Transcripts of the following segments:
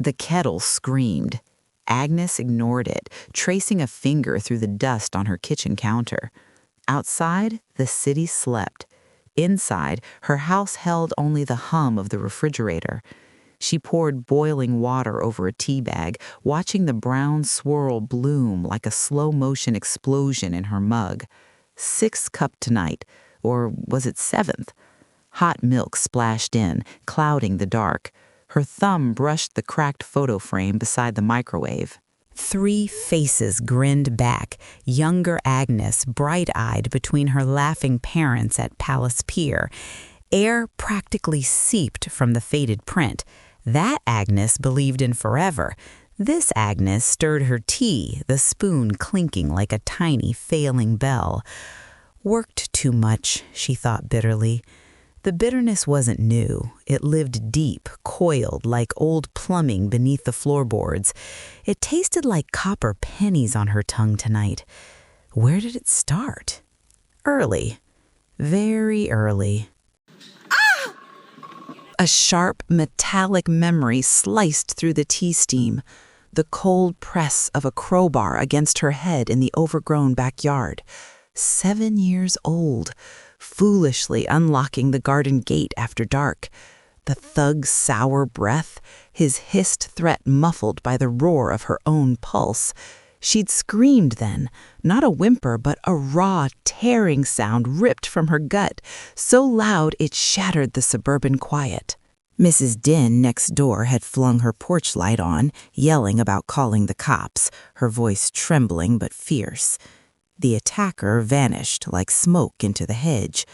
The kettle screamed. Agnes ignored it, tracing a finger through the dust on her kitchen counter. Outside, the city slept. Inside, her house held only the hum of the refrigerator. She poured boiling water over a tea bag, watching the brown swirl bloom like a slow-motion explosion in her mug. 6th cup tonight, or was it 7th? Hot milk splashed in, clouding the dark. Her thumb brushed the cracked photo frame beside the microwave. 3 faces grinned back, younger Agnes bright-eyed between her laughing parents at Palace Pier. Air practically seeped from the faded print. That Agnes believed in forever. This Agnes stirred her tea, the spoon clinking like a tiny failing bell. Worked too much, she thought bitterly. The bitterness wasn't new. It lived deep, coiled like old plumbing beneath the floorboards. It tasted like copper pennies on her tongue tonight. Where did it start? Early. Very early. A sharp, metallic memory sliced through the tea steam. The cold press of a crowbar against her head in the overgrown backyard. 7 years old, foolishly unlocking the garden gate after dark. The thug's sour breath, his hissed threat muffled by the roar of her own pulse. She'd screamed then, not a whimper, but a raw, tearing sound ripped from her gut, so loud it shattered the suburban quiet. Mrs. Dinn next door had flung her porch light on, yelling about calling the cops, her voice trembling but fierce. The attacker vanished like smoke into the hedge.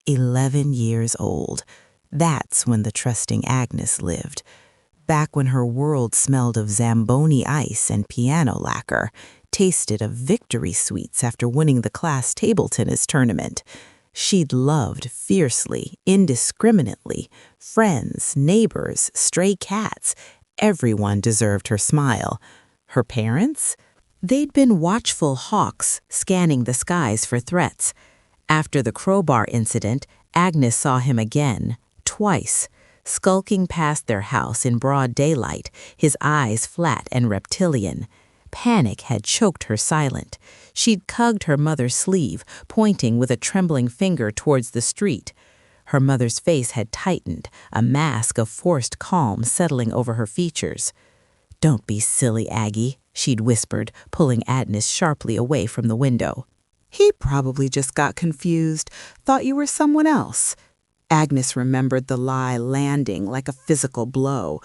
11 years old. That's when the trusting Agnes lived. Back when her world smelled of Zamboni ice and piano lacquer, tasted of victory sweets after winning the class table tennis tournament. She'd loved fiercely, indiscriminately, friends, neighbors, stray cats. Everyone deserved her smile. Her parents? They'd been watchful hawks, scanning the skies for threats. After the crowbar incident, Agnes saw him again, twice, skulking past their house in broad daylight, his eyes flat and reptilian. Panic had choked her silent. She'd cugged her mother's sleeve, pointing with a trembling finger towards the street. Her mother's face had tightened, a mask of forced calm settling over her features. "Don't be silly, Aggie," she'd whispered, pulling Agnes sharply away from the window. "He probably just got confused, thought you were someone else." Agnes remembered the lie landing like a physical blow.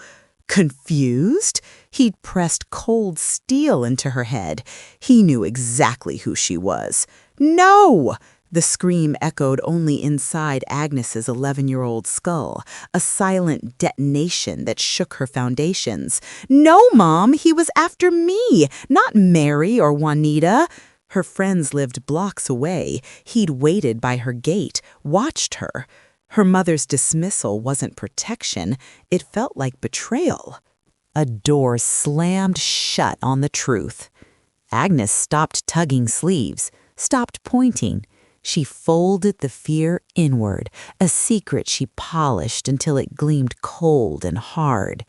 Confused? He'd pressed cold steel into her head. He knew exactly who she was. "No!" The scream echoed only inside Agnes's 11-year-old skull, a silent detonation that shook her foundations. "No, Mom, he was after me, not Mary or Juanita." Her friends lived blocks away. He'd waited by her gate, watched her. Her mother's dismissal wasn't protection, it felt like betrayal. A door slammed shut on the truth. Agnes stopped tugging sleeves, stopped pointing. She folded the fear inward, a secret she polished until it gleamed cold and hard.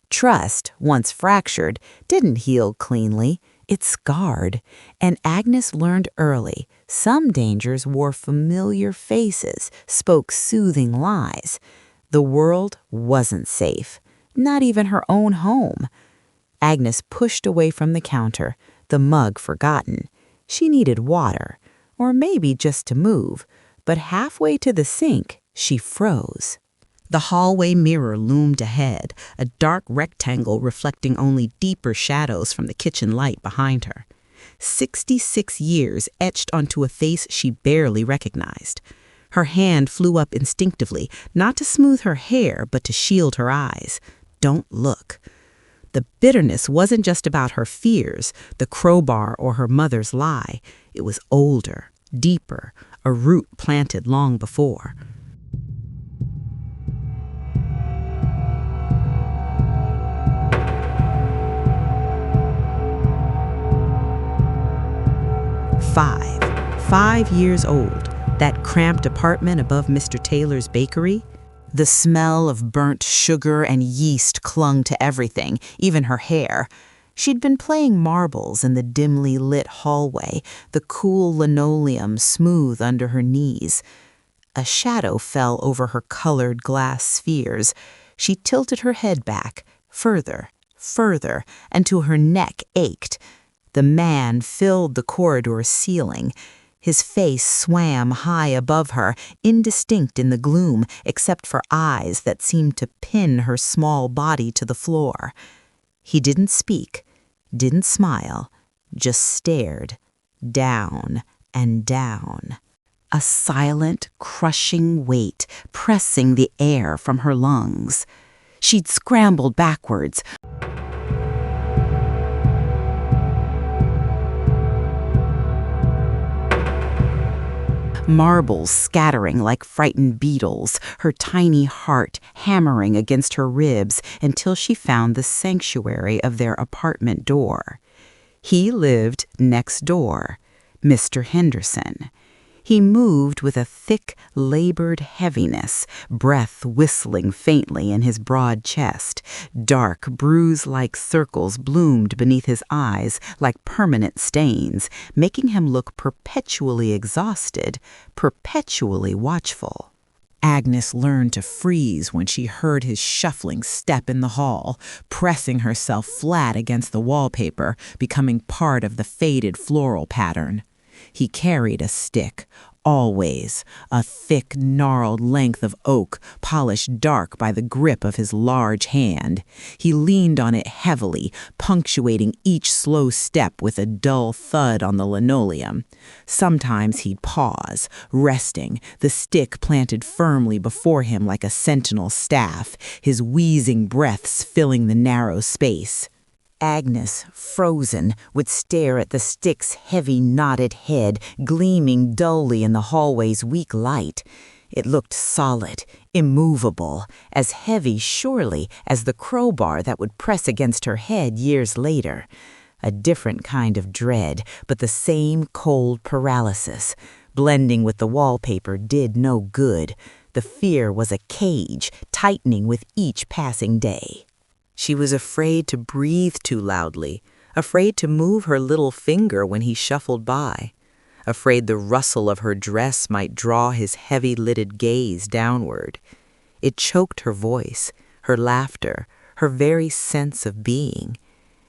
Trust, once fractured, didn't heal cleanly. It scarred, and Agnes learned early some dangers wore familiar faces, spoke soothing lies. The world wasn't safe, not even her own home. Agnes pushed away from the counter, the mug forgotten. She needed water, or maybe just to move, but halfway to the sink, she froze. The hallway mirror loomed ahead, a dark rectangle reflecting only deeper shadows from the kitchen light behind her. 66 years etched onto a face she barely recognized. Her hand flew up instinctively, not to smooth her hair, but to shield her eyes. Don't look. The bitterness wasn't just about her fears, the crowbar or her mother's lie. It was older, deeper, a root planted long before. Five years old, that cramped apartment above Mr. Taylor's bakery. The smell of burnt sugar and yeast clung to everything, even her hair. She'd been playing marbles in the dimly lit hallway, the cool linoleum smooth under her knees. A shadow fell over her colored glass spheres. She tilted her head back, further, until her neck ached. The man filled the corridor ceiling. His face swam high above her, indistinct in the gloom, except for eyes that seemed to pin her small body to the floor. He didn't speak, didn't smile, just stared, down and down. A silent, crushing weight pressing the air from her lungs. She'd scrambled backwards, marbles scattering like frightened beetles, her tiny heart hammering against her ribs until she found the sanctuary of their apartment door. He lived next door, Mr. Henderson. He moved with a thick, labored heaviness, breath whistling faintly in his broad chest. Dark, bruise-like circles bloomed beneath his eyes like permanent stains, making him look perpetually exhausted, perpetually watchful. Agnes learned to freeze when she heard his shuffling step in the hall, pressing herself flat against the wallpaper, becoming part of the faded floral pattern. He carried a stick, always, a thick, gnarled length of oak, polished dark by the grip of his large hand. He leaned on it heavily, punctuating each slow step with a dull thud on the linoleum. Sometimes he'd pause, resting, the stick planted firmly before him like a sentinel staff, his wheezing breaths filling the narrow space. Agnes, frozen, would stare at the stick's heavy, knotted head gleaming dully in the hallway's weak light. It looked solid, immovable, as heavy, surely, as the crowbar that would press against her head years later. A different kind of dread, but the same cold paralysis. Blending with the wallpaper did no good. The fear was a cage, tightening with each passing day. She was afraid to breathe too loudly, afraid to move her little finger when he shuffled by, afraid the rustle of her dress might draw his heavy-lidded gaze downward. It choked her voice, her laughter, her very sense of being.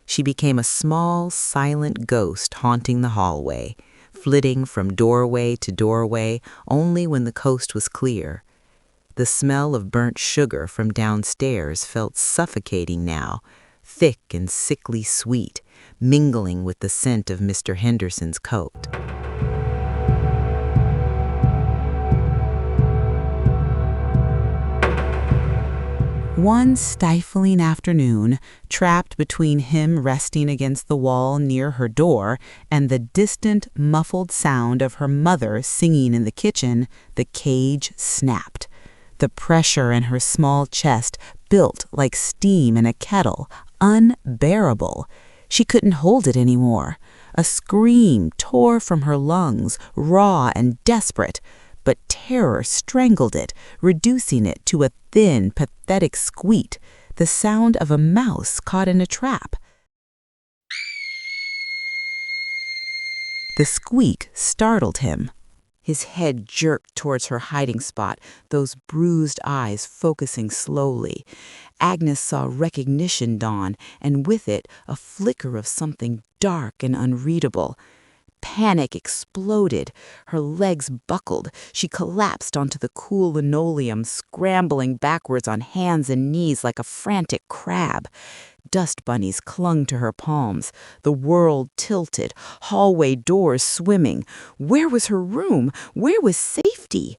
She became a small, silent ghost haunting the hallway, flitting from doorway to doorway only when the coast was clear. The smell of burnt sugar from downstairs felt suffocating now, thick and sickly sweet, mingling with the scent of Mr. Henderson's coat. One stifling afternoon, trapped between him resting against the wall near her door and the distant, muffled sound of her mother singing in the kitchen, the cage snapped. The pressure in her small chest built like steam in a kettle, unbearable. She couldn't hold it anymore. A scream tore from her lungs, raw and desperate, but terror strangled it, reducing it to a thin, pathetic squeak, the sound of a mouse caught in a trap. The squeak startled him. His head jerked towards her hiding spot, those bruised eyes focusing slowly. Agnes saw recognition dawn, and with it a flicker of something dark and unreadable. Panic exploded. Her legs buckled. She collapsed onto the cool linoleum, scrambling backwards on hands and knees like a frantic crab. Dust bunnies clung to her palms. The world tilted, hallway doors swimming. Where was her room? Where was safety?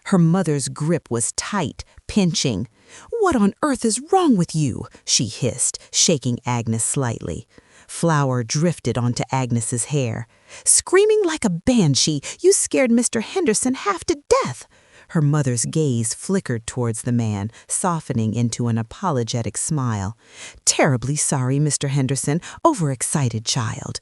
Her mother's grip was tight, pinching. "What on earth is wrong with you?" she hissed, shaking Agnes slightly. Flour drifted onto Agnes's hair. "Screaming like a banshee, you scared Mr. Henderson half to death." Her mother's gaze flickered towards the man, softening into an apologetic smile. "Terribly sorry, Mr. Henderson, overexcited child."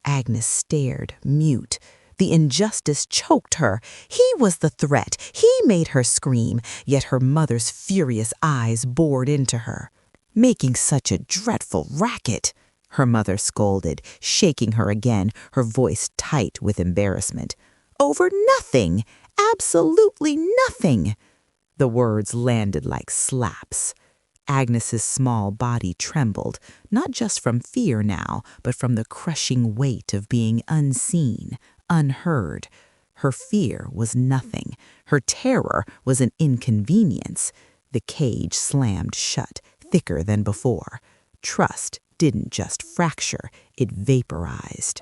Agnes stared, mute. The injustice choked her. He was the threat. He made her scream, yet her mother's furious eyes bored into her. "Making such a dreadful racket," her mother scolded, shaking her again, her voice tight with embarrassment. "Over nothing, absolutely nothing." The words landed like slaps. Agnes's small body trembled, not just from fear now, but from the crushing weight of being unseen, unheard. Her fear was nothing. Her terror was an inconvenience. The cage slammed shut, thicker than before. Trust didn't just fracture, it vaporized.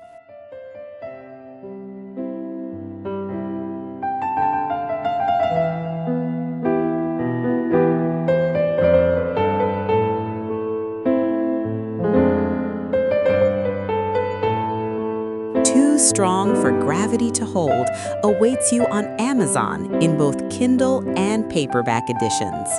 Too Strong for Gravity to Hold awaits you on Amazon in both Kindle and paperback editions.